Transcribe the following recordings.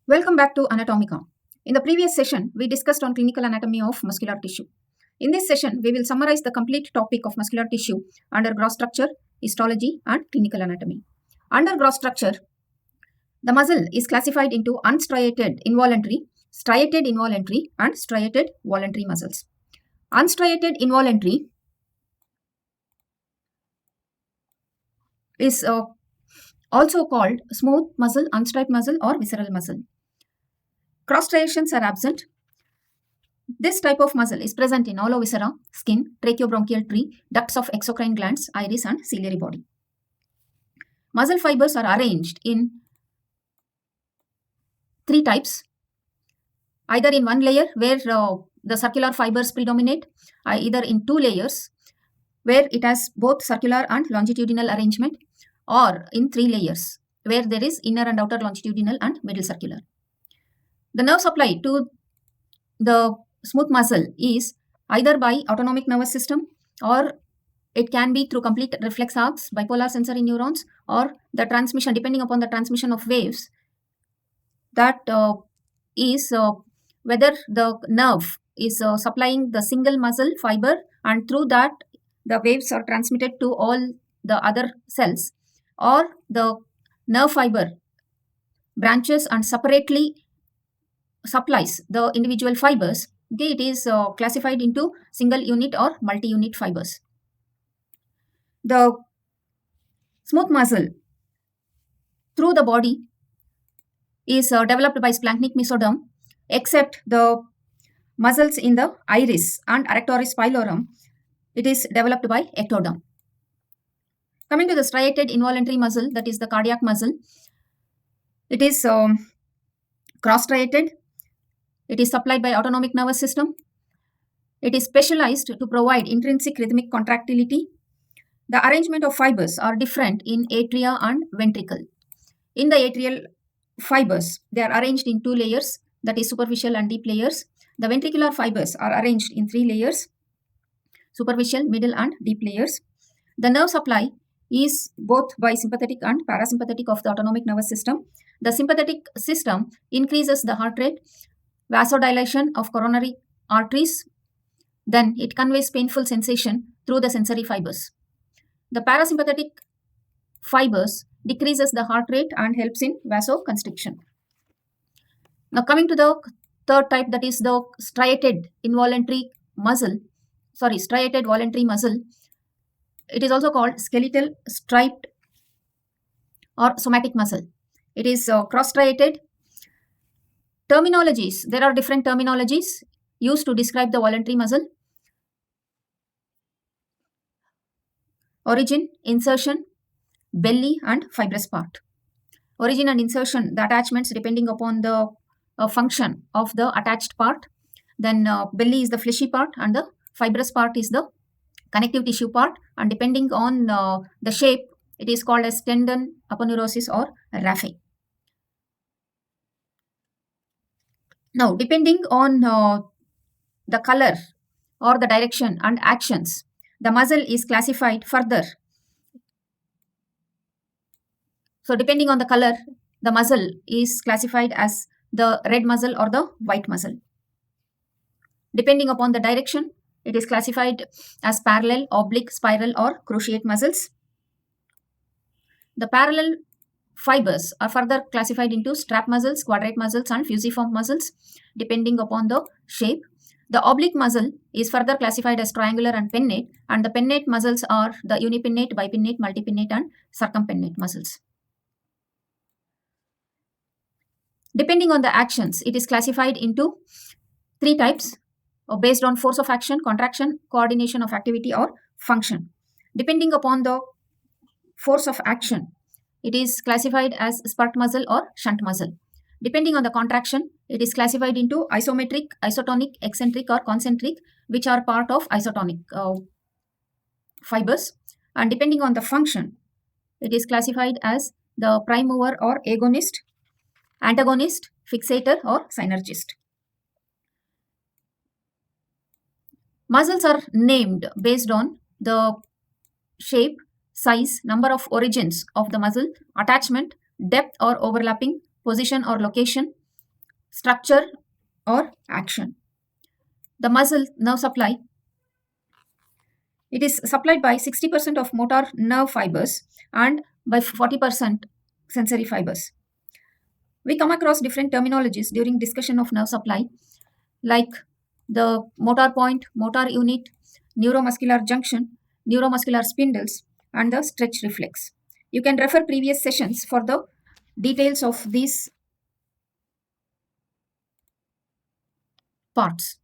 Welcome back to Anatomiqa. In the previous session, we discussed on clinical anatomy of muscular tissue. In this session, we will summarize the complete topic of muscular tissue under gross structure, histology, and clinical anatomy. Under gross structure, the muscle is classified into unstriated involuntary, striated involuntary, and striated voluntary muscles. Unstriated involuntary is also called smooth muscle, unstriped muscle, or visceral muscle. Cross striations are absent. This type of muscle is present in hollow viscera, skin, tracheobronchial tree, ducts of exocrine glands, iris, and ciliary body. Muscle fibers are arranged in three types, either in one layer where the circular fibers predominate, either in two layers where it has both circular and longitudinal arrangement, or in three layers where there is inner and outer longitudinal and middle circular. The nerve supply to the smooth muscle is either by autonomic nervous system, or it can be through complete reflex arcs, bipolar sensory neurons, or the transmission, depending upon the transmission of waves, that is whether the nerve is supplying the single muscle fiber, and through that the waves are transmitted to all the other cells, or the nerve fiber branches and separately supplies the individual fibers. It is classified into single unit or multi-unit fibers. The smooth muscle through the body is developed by splanchnic mesoderm, except the muscles in the iris and arrectoris pylorem, it is developed by ectoderm. Coming to the striated involuntary muscle, that is the cardiac muscle, it is cross-striated. It is supplied by autonomic nervous system. It is specialized to provide intrinsic rhythmic contractility. The arrangement of fibers are different in atria and ventricle. In the atrial fibers, they are arranged in two layers, that is superficial and deep layers. The ventricular fibers are arranged in three layers, superficial, middle, and deep layers. The nerve supply is both by sympathetic and parasympathetic of the autonomic nervous system. The sympathetic system increases the heart rate, vasodilation of coronary arteries, then it conveys painful sensation through the sensory fibers. The parasympathetic fibers decreases the heart rate and helps in vasoconstriction. Now coming to the third type, that is the striated voluntary muscle. It is also called skeletal striped or somatic muscle. It is cross-striated. Terminologies, there are different terminologies used to describe the voluntary muscle. Origin, insertion, belly, and fibrous part. Origin and insertion, the attachments depending upon the function of the attached part. Then belly is the fleshy part and the fibrous part is the connective tissue part, and depending on the shape, it is called as tendon, aponeurosis, or raphe. Now, depending on the color or the direction and actions, the muscle is classified further. So, depending on the color, the muscle is classified as the red muscle or the white muscle. Depending upon the direction, it is classified as parallel, oblique, spiral, or cruciate muscles. The parallel fibers are further classified into strap muscles, quadrate muscles, and fusiform muscles, depending upon the shape. The oblique muscle is further classified as triangular and pinnate, and the pinnate muscles are the unipinnate, bipinnate, multipinnate, and circumpinnate muscles. Depending on the actions, it is classified into three types based on force of action, contraction, coordination of activity, or function. Depending upon the force of action, it is classified as spurt muscle or shunt muscle. Depending on the contraction, it is classified into isometric, isotonic, eccentric, or concentric, which are part of isotonic fibers. And depending on the function, it is classified as the prime mover or agonist, antagonist, fixator, or synergist. Muscles are named based on the shape, size, number of origins of the muscle, attachment, depth or overlapping, position or location, structure or action. The muscle nerve supply, it is supplied by 60% of motor nerve fibers and by 40% sensory fibers. We come across different terminologies during discussion of nerve supply, like the motor point, motor unit, neuromuscular junction, neuromuscular spindles, and the stretch reflex. You can refer previous sessions for the details of these parts.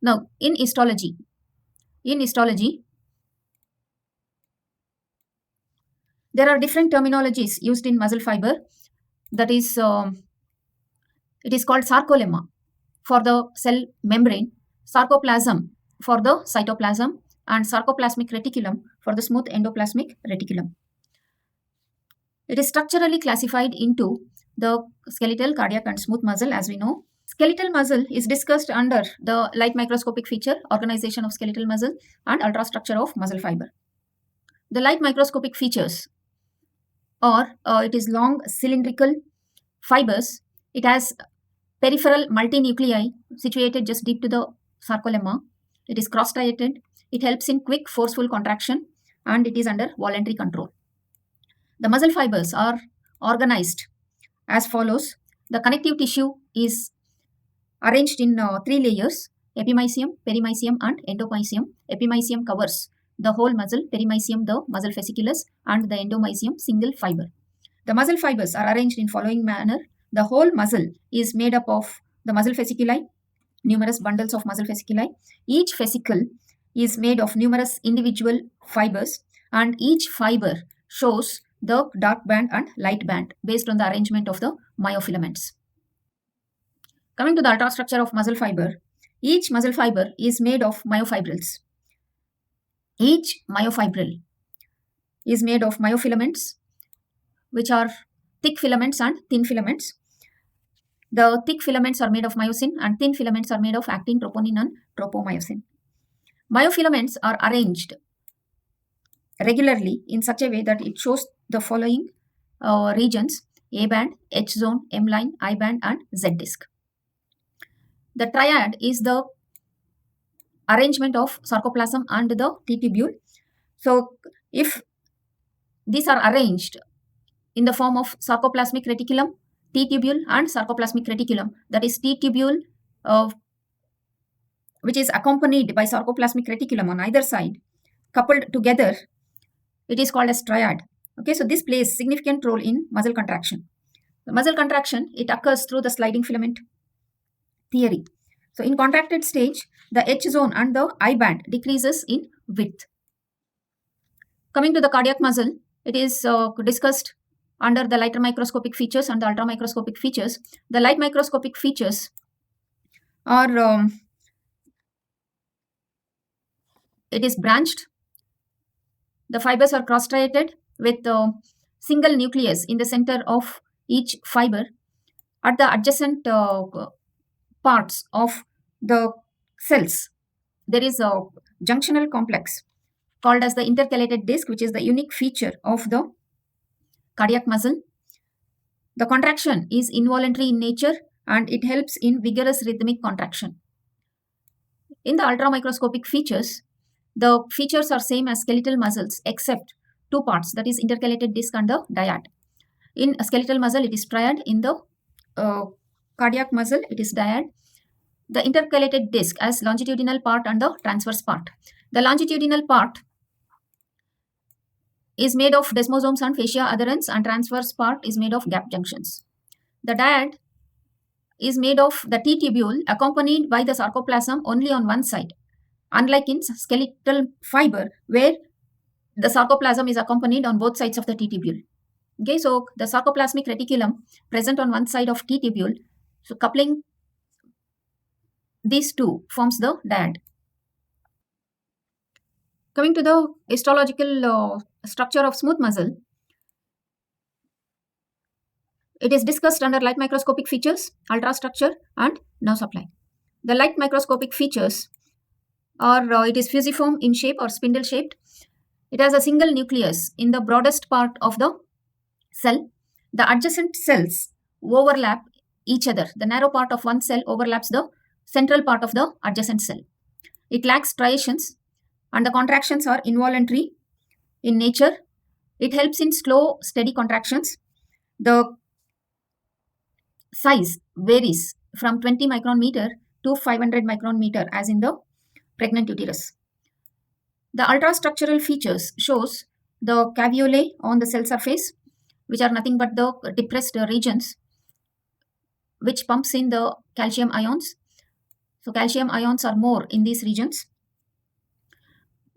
Now, in histology, there are different terminologies used in muscle fiber. That is, it is called sarcolemma for the cell membrane, sarcoplasm for the cytoplasm, and sarcoplasmic reticulum for the smooth endoplasmic reticulum. It is structurally classified into the skeletal, cardiac, and smooth muscle, as we know. Skeletal muscle is discussed under the light microscopic feature, organization of skeletal muscle, and ultrastructure of muscle fiber. The light microscopic features are it is long cylindrical fibers. It has peripheral multinuclei situated just deep to the sarcolemma. It is cross-striated. It helps in quick, forceful contraction, and it is under voluntary control. The muscle fibers are organized as follows. The connective tissue is arranged in 3 layers: epimysium, perimysium, and endomysium. Epimysium covers the whole muscle, perimysium the muscle fasciculus, and the endomysium single fiber. The muscle fibers are arranged in following manner. The whole muscle is made up of the muscle fasciculi, numerous bundles of muscle fasciculi. Each fascicle is made of numerous individual fibers, and each fiber shows the dark band and light band based on the arrangement of the myofilaments. Coming to the ultrastructure of muscle fiber, each muscle fiber is made of myofibrils. Each myofibril is made of myofilaments, which are thick filaments and thin filaments. The thick filaments are made of myosin, and thin filaments are made of actin, troponin, and tropomyosin. Myofilaments are arranged regularly in such a way that it shows the following regions: A band, H zone, M line, I band, and Z disc. The triad is the arrangement of sarcoplasm and the T tubule. So, if these are arranged in the form of sarcoplasmic reticulum, T tubule, and sarcoplasmic reticulum, that is T tubule, which is accompanied by sarcoplasmic reticulum on either side, coupled together, it is called as triad. Okay, so this plays significant role in muscle contraction. The muscle contraction, it occurs through the sliding filament theory. So in contracted stage, the H zone and the I band decreases in width. Coming to the cardiac muscle, it is discussed under the lighter microscopic features and the ultra microscopic features. The light microscopic features are it is branched. The fibers are cross-striated with a single nucleus in the center of each fiber. At the adjacent parts of the cells, there is a junctional complex called as the intercalated disc, which is the unique feature of the cardiac muscle. The contraction is involuntary in nature and it helps in vigorous rhythmic contraction. In the ultramicroscopic features, the features are same as skeletal muscles except two parts, that is intercalated disc and the dyad. In a skeletal muscle, it is triad. In the cardiac muscle, it is dyad. The intercalated disc as longitudinal part and the transverse part. The longitudinal part is made of desmosomes and fascia adherents, and transverse part is made of gap junctions. The dyad is made of the T tubule accompanied by the sarcoplasm only on one side, unlike in skeletal fiber where the sarcoplasm is accompanied on both sides of the T tubule. Okay, so the sarcoplasmic reticulum present on one side of T tubule, so coupling these two forms the dyad. Coming to the histological structure of smooth muscle, it is discussed under light microscopic features, ultrastructure, and nerve supply. The light microscopic features are it is fusiform in shape or spindle shaped. It has a single nucleus in the broadest part of the cell. The adjacent cells overlap each other. The narrow part of one cell overlaps the central part of the adjacent cell. It lacks striations and the contractions are involuntary in nature. It helps in slow, steady contractions. The size varies from 20 micron meter to 500 micron meter as in the pregnant uterus. The ultrastructural features shows the caveolae on the cell surface, which are nothing but the depressed regions which pumps in the calcium ions. So calcium ions are more in these regions.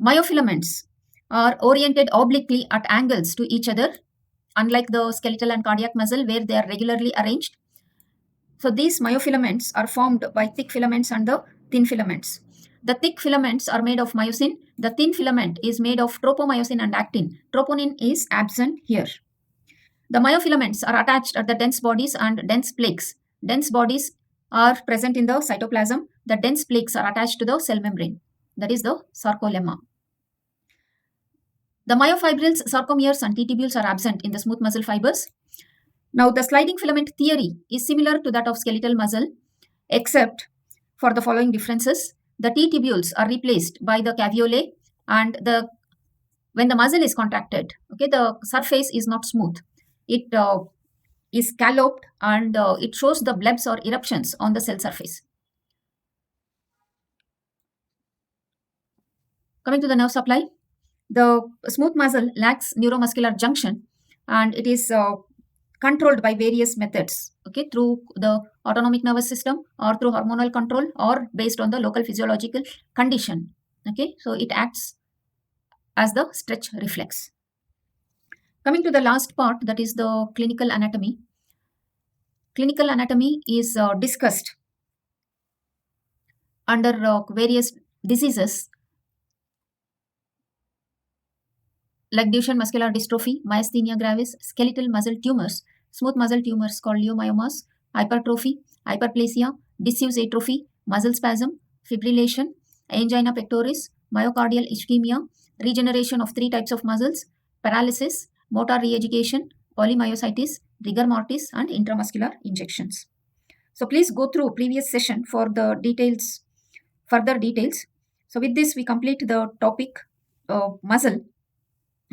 Myofilaments are oriented obliquely at angles to each other, unlike the skeletal and cardiac muscle where they are regularly arranged. So these myofilaments are formed by thick filaments and the thin filaments. The thick filaments are made of myosin. The thin filament is made of tropomyosin and actin. Troponin is absent here. The myofilaments are attached at the dense bodies and dense plaques. Dense bodies are present in the cytoplasm. The dense plaques are attached to the cell membrane. That is the sarcolemma. The myofibrils, sarcomeres and T-tubules are absent in the smooth muscle fibers. Now, the sliding filament theory is similar to that of skeletal muscle, except for the following differences. The T-tubules are replaced by the caveolae, and when the muscle is contracted, okay, the surface is not smooth. It is scalloped and it shows the blebs or eruptions on the cell surface. Coming to the nerve supply, the smooth muscle lacks neuromuscular junction and it is controlled by various methods, okay, through the autonomic nervous system or through hormonal control or based on the local physiological condition. Okay, so it acts as the stretch reflex. Coming to the last part, that is the clinical anatomy. Clinical anatomy is discussed under various diseases like Duchenne muscular dystrophy, myasthenia gravis, skeletal muscle tumors, smooth muscle tumors called leiomyomas, hypertrophy, hyperplasia, diffuse atrophy, muscle spasm, fibrillation, angina pectoris, myocardial ischemia, regeneration of 3 types of muscles, paralysis, motor re-education, polymyositis, rigor mortis, and intramuscular injections. So please go through previous session for the details, further details. So with this, we complete the topic muscle.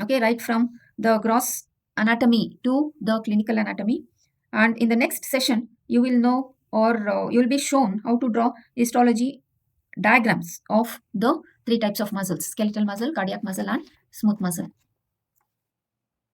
Okay, right from the gross anatomy to the clinical anatomy. And in the next session, you will know or you will be shown how to draw histology diagrams of the 3 types of muscles: skeletal muscle, cardiac muscle, and smooth muscle.